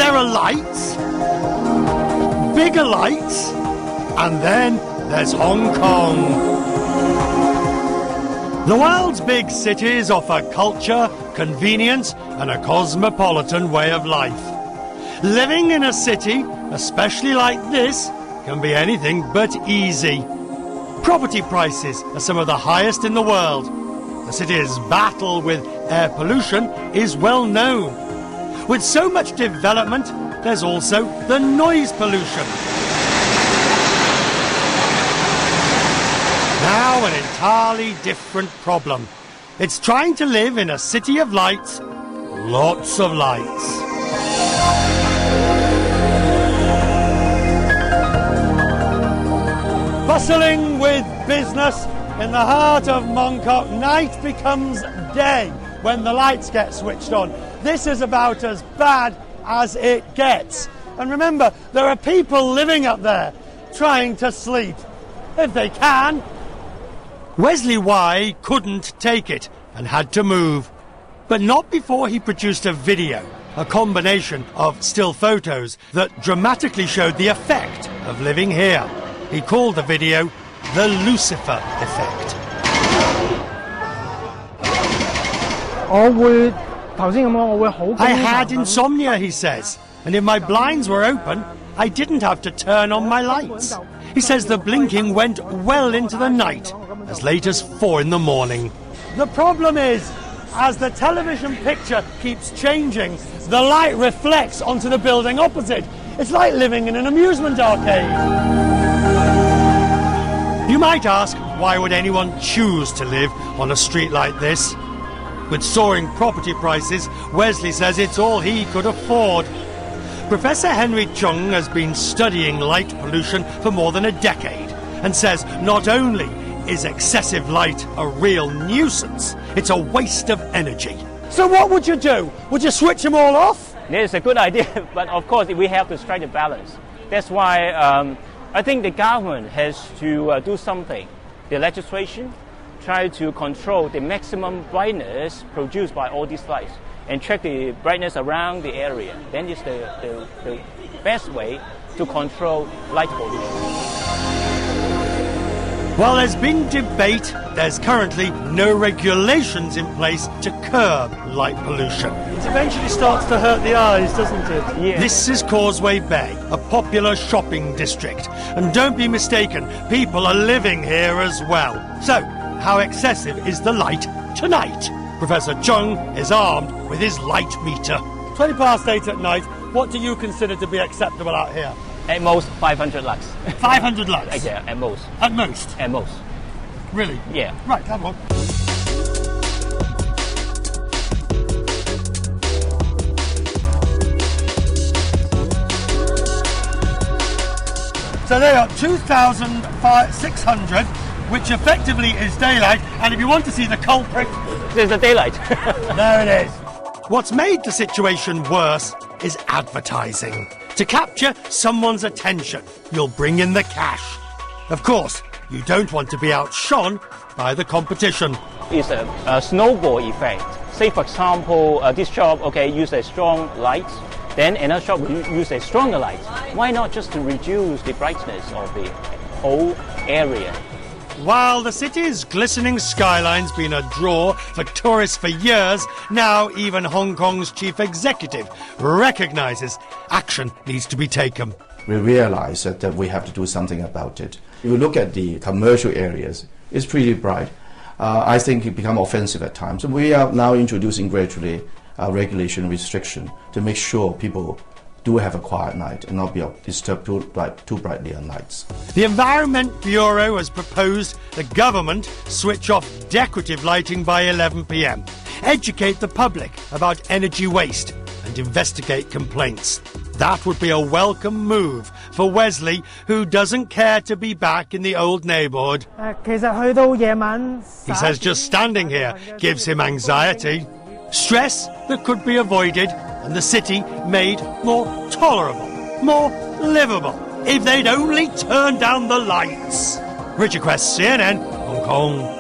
There are lights, bigger lights, and then there's Hong Kong. The world's big cities offer culture, convenience, and a cosmopolitan way of life. Living in a city, especially like this, can be anything but easy. Property prices are some of the highest in the world. The city's battle with air pollution is well known. With so much development, there's also the noise pollution. Now an entirely different problem. It's trying to live in a city of lights, lots of lights. Bustling with business in the heart of Mongkok, night becomes day when the lights get switched on. This is about as bad as it gets. And remember, there are people living up there trying to sleep, if they can. Wesley Wai couldn't take it and had to move. But not before he produced a video, a combination of still photos that dramatically showed the effect of living here. He called the video the Lucifer Effect. I had insomnia, he says, and if my blinds were open, I didn't have to turn on my lights. He says the blinking went well into the night, as late as 4 in the morning. The problem is, as the television picture keeps changing, the light reflects onto the building opposite. It's like living in an amusement arcade. You might ask, why would anyone choose to live on a street like this? With soaring property prices, Wesley says it's all he could afford. Professor Henry Chung has been studying light pollution for more than a decade and says not only is excessive light a real nuisance, it's a waste of energy. So what would you do? Would you switch them all off? It's a good idea, but of course we have to strike a balance. That's why I think the government has to do something. The legislation try to control the maximum brightness produced by all these lights and check the brightness around the area. Then it's the best way to control light pollution. While there's been debate, there's currently no regulations in place to curb light pollution. It eventually starts to hurt the eyes, doesn't it? Yeah. This is Causeway Bay, a popular shopping district. And don't be mistaken, people are living here as well. So, how excessive is the light tonight? Professor Chung is armed with his light meter. 20 past 8 at night, what do you consider to be acceptable out here? At most 500 lux. 500 lux? Yeah, at most. At most? At most. Really? Yeah. Right, come on. So they are 2,600, which effectively is daylight. And if you want to see the culprit, there's the daylight. There it is. What's made the situation worse is advertising. To capture someone's attention, you'll bring in the cash. Of course, you don't want to be outshone by the competition. It's a snowball effect. Say, for example, this shop, use a strong light, then another shop will use a stronger light. Why not just to reduce the brightness of the whole area? While the city's glistening skyline's been a draw for tourists for years, now even Hong Kong's chief executive recognises action needs to be taken. We realize that we have to do something about it. If you look at the commercial areas, it's pretty bright. I think it becomes offensive at times. We are now introducing gradually regulation restriction to make sure people do have a quiet night and not be disturbed too brightly on nights. The Environment Bureau has proposed the government switch off decorative lighting by 11 p.m, educate the public about energy waste and investigate complaints. That would be a welcome move for Wesley, who doesn't care to be back in the old neighbourhood. He says just standing here gives him anxiety. Stress that could be avoided and the city made more tolerable, more livable, if they'd only turn down the lights. Richard Quest, CNN, Hong Kong.